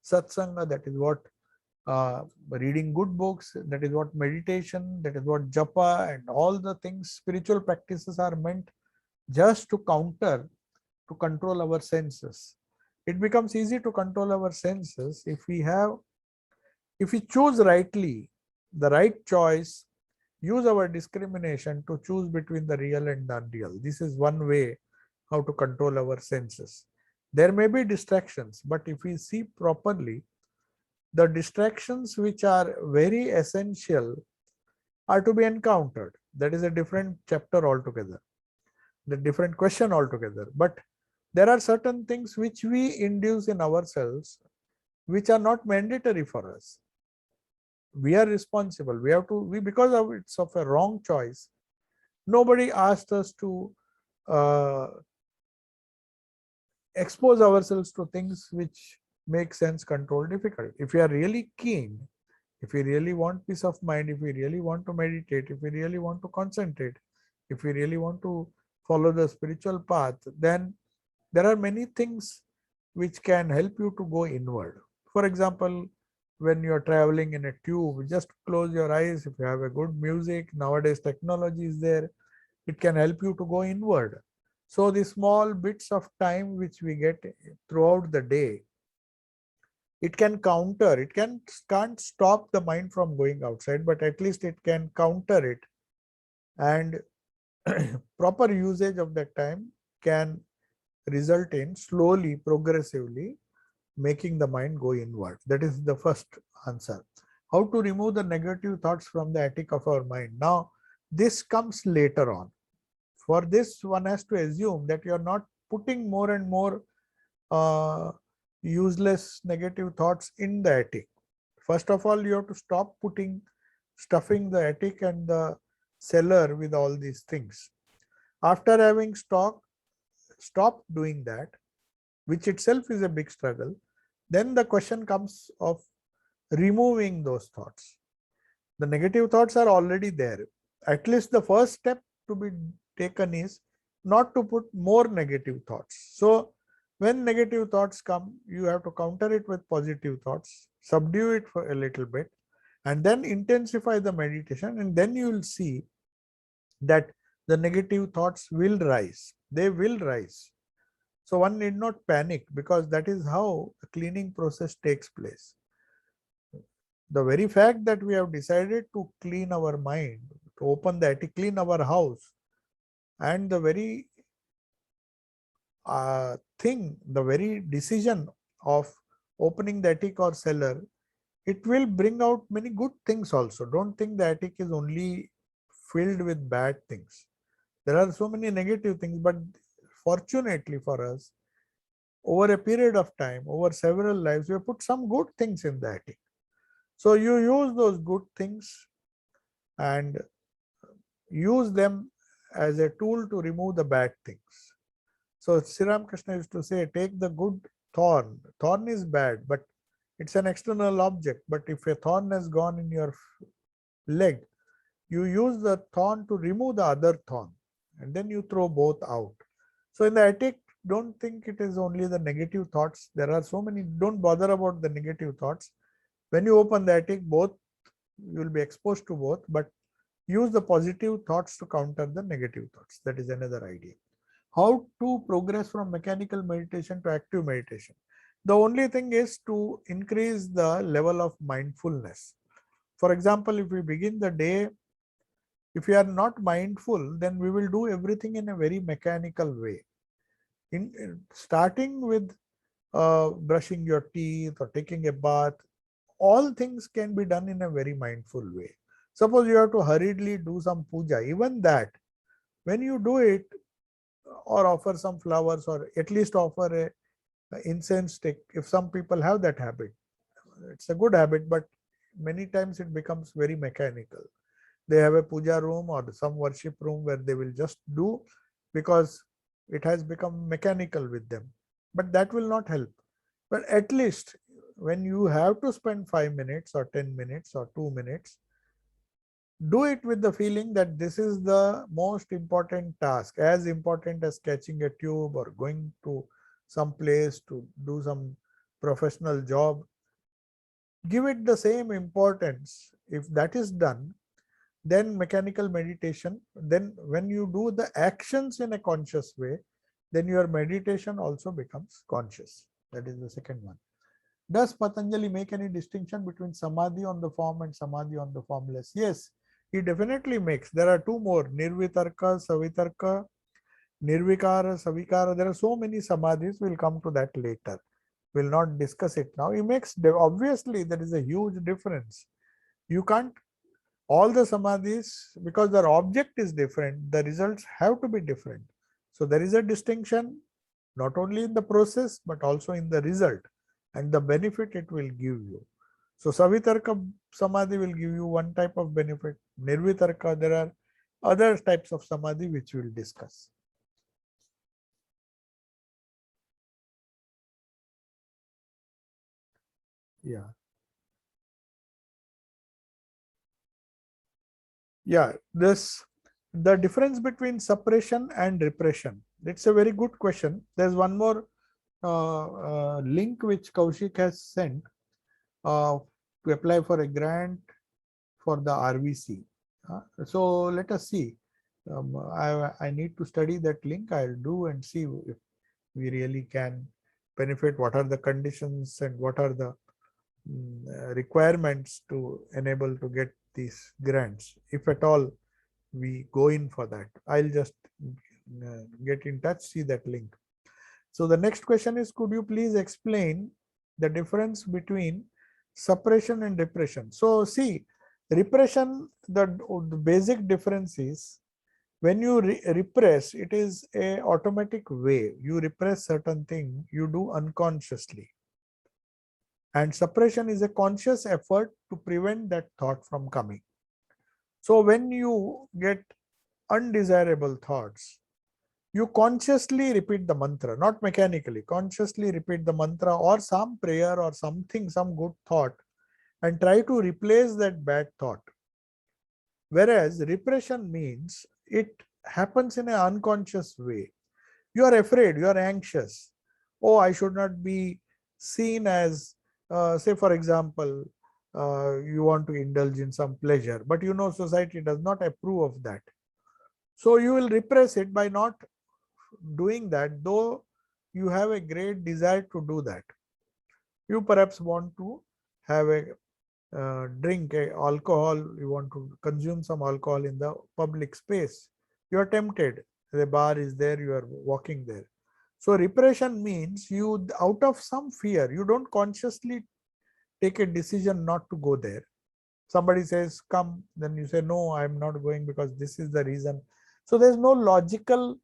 satsanga, that is what reading good books, that is what meditation, that is what japa and all the things, spiritual practices are meant just to counter, to control our senses. It becomes easy to control our senses if we choose rightly, the right choice, use our discrimination to choose between the real and the unreal. This is one way how to control our senses. There may be distractions, but if we see properly, the distractions which are very essential are to be encountered. That is a different chapter altogether, the different question altogether. But there are certain things which we induce in ourselves which are not mandatory for us. We are responsible. We have to, because of it's of a wrong choice. Nobody asked us to expose ourselves to things which make sense control difficult. If we are really keen, if we really want peace of mind, if we really want to meditate, if we really want to concentrate, if we really want to follow the spiritual path, then there are many things which can help you to go inward. For example, when you're traveling in a tube, just close your eyes. If you have a good music, nowadays technology is there, it can help you to go inward. So the small bits of time which we get throughout the day, it can counter, can't stop the mind from going outside, but at least it can counter it. And proper usage of that time can result in slowly, progressively making the mind go inward. That is the first answer. How to remove the negative thoughts from the attic of our mind. Now, this comes later on. For this, one has to assume that you are not putting more and more useless negative thoughts in the attic. First of all, you have to stop putting stuffing the attic and the cellar with all these things. After having stopped doing that, which itself is a big struggle, then the question comes of removing those thoughts. The negative thoughts are already there. At least the first step to be taken is not to put more negative thoughts. So when negative thoughts come, you have to counter it with positive thoughts, subdue it for a little bit, and then intensify the meditation, and then you will see that the negative thoughts will rise. They will rise. So one need not panic, because that is how the cleaning process takes place. The very fact that we have decided to clean our mind, to open the attic, clean our house, and the very the very decision of opening the attic or cellar, it will bring out many good things also. Don't think the attic is only filled with bad things. There are so many negative things, but fortunately for us, over a period of time, over several lives, we have put some good things in the attic. So you use those good things and use them as a tool to remove the bad things. So Sri Ramakrishna used to say, take the good thorn. Thorn is bad, but it's an external object. But if a thorn has gone in your leg, you use the thorn to remove the other thorn, and then you throw both out. So in the attic, don't think it is only the negative thoughts. There are so many. Don't bother about the negative thoughts. When you open the attic, both you will be exposed to both, but use the positive thoughts to counter the negative thoughts. That is another idea. How to progress from mechanical meditation to active meditation? The only thing is to increase the level of mindfulness. For example, if we begin the day, if we are not mindful, then we will do everything in a very mechanical way. Starting with brushing your teeth or taking a bath, all things can be done in a very mindful way. Suppose you have to hurriedly do some puja, even that, when you do it, or offer some flowers, or at least offer a incense stick, if some people have that habit, it's a good habit, but many times it becomes very mechanical. They have a puja room or some worship room where they will just do because it has become mechanical with them, but that will not help. But at least when you have to spend 5 minutes or 10 minutes or 2 minutes, do it with the feeling that this is the most important task, as important as catching a tube or going to some place to do some professional job. Give it the same importance. If that is done, then mechanical meditation, then when you do the actions in a conscious way, then your meditation also becomes conscious. That is the second one. Does Patanjali make any distinction between samadhi on the form and samadhi on the formless? Yes, he definitely makes. There are two more: nirvitarka, savitarka, nirvikara, savikara. There are so many samadhis. We'll come to that later. We'll not discuss it now. He makes, obviously there is a huge difference. You can't, all the samadhis, because their object is different, the results have to be different. So there is a distinction not only in the process but also in the result and the benefit it will give you. So Savitarka Samadhi will give you one type of benefit. Nirvitarka, there are other types of Samadhi which we will discuss. Yeah. Yeah, the difference between suppression and repression. It's a very good question. There's one more link which Kaushik has sent to apply for a grant for the RVC. So let us see. I need to study that link. I'll do and see if we really can benefit. What are the conditions and what are the requirements to enable to get these grants, if at all we go in for that. I'll just get in touch, see that link. So the next question is, could you please explain the difference between suppression and repression? So see, repression, the basic difference is, when you repress, it is a automatic way. You repress certain thing, you do unconsciously. And suppression is a conscious effort to prevent that thought from coming. So when you get undesirable thoughts, you consciously repeat the mantra, not mechanically, consciously repeat the mantra or some prayer or something, some good thought, and try to replace that bad thought. Whereas repression means it happens in an unconscious way. You are afraid, you are anxious. Oh, I should not be seen as, say, for example, you want to indulge in some pleasure, but you know society does not approve of that. So you will repress it by not doing that, though you have a great desire to do that. You perhaps want to have a drink alcohol, you want to consume some alcohol in the public space. You are tempted. The bar is there, you are walking there. So repression means you, out of some fear, you don't consciously take a decision not to go there. Somebody says, come, then you say, no, I'm not going because this is the reason. So there's no logical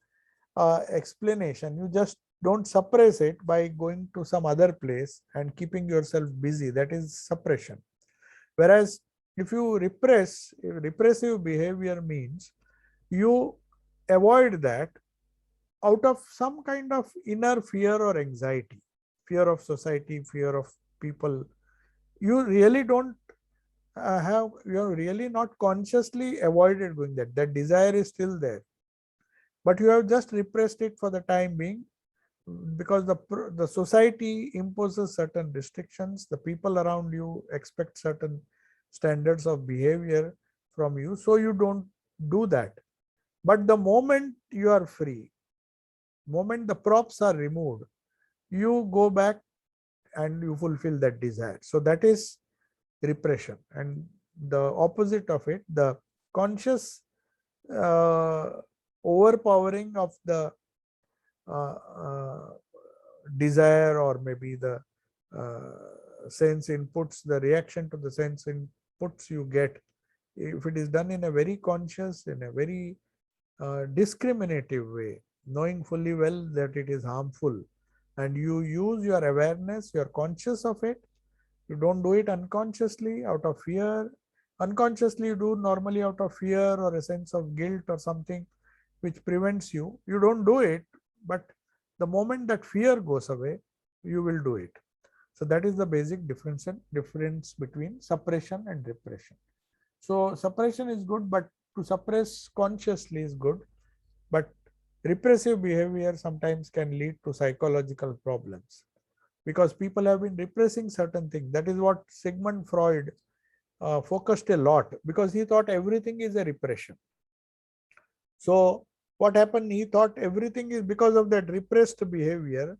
explanation. You just don't suppress it by going to some other place and keeping yourself busy. That is suppression. Whereas if you repress, repressive behavior means you avoid that out of some kind of inner fear or anxiety, fear of society, fear of people. You really don't you're really not consciously avoided doing that. That desire is still there, but you have just repressed it for the time being because the society imposes certain restrictions, the people around you expect certain standards of behavior from you, so you don't do that. But the moment you are free, moment the props are removed, you go back and you fulfill that desire. So that is repression. And the opposite of it, the conscious uh, overpowering of the uh, uh, desire, or maybe the sense inputs, the reaction to the sense inputs you get, if it is done in a very conscious, in a very discriminative way, knowing fully well that it is harmful, and you use your awareness, you are conscious of it, you don't do it unconsciously out of fear. Unconsciously you do normally out of fear or a sense of guilt or something which prevents you. You don't do it, but the moment that fear goes away, you will do it. So that is the basic difference between suppression and repression. So suppression is good, but to suppress consciously is good, but repressive behavior sometimes can lead to psychological problems because people have been repressing certain things. That is what Sigmund Freud focused a lot, because he thought everything is a repression. So what happened? He thought everything is because of that repressed behavior.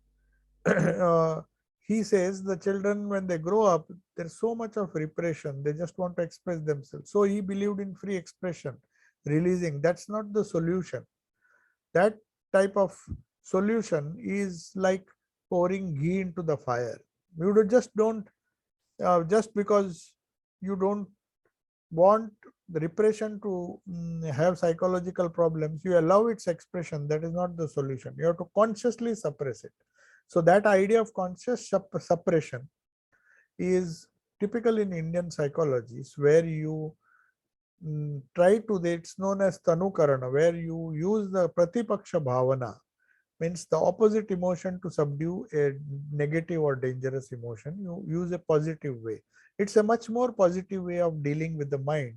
He says the children, when they grow up, there's so much of repression. They just want to express themselves. So he believed in free expression, releasing. That's not the solution. That type of solution is like pouring ghee into the fire. You just don't, just because you don't want the repression to have psychological problems, you allow its expression. That is not the solution. You have to consciously suppress it. So that idea of conscious suppression is typical in Indian psychologies, where you try to, it's known as tanukarana, where you use the pratipaksha bhavana, means the opposite emotion, to subdue a negative or dangerous emotion. You use a positive way. It's a much more positive way of dealing with the mind,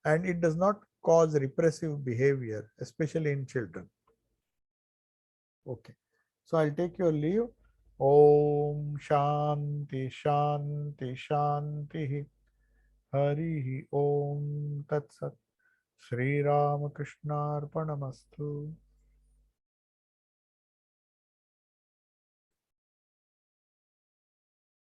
and it does not cause repressive behavior, especially in children. Okay, so I'll take your leave. Om Shanti Shanti Shanti. Hari Om Tat Sat. Shri Ramakrishna Arpanamastu.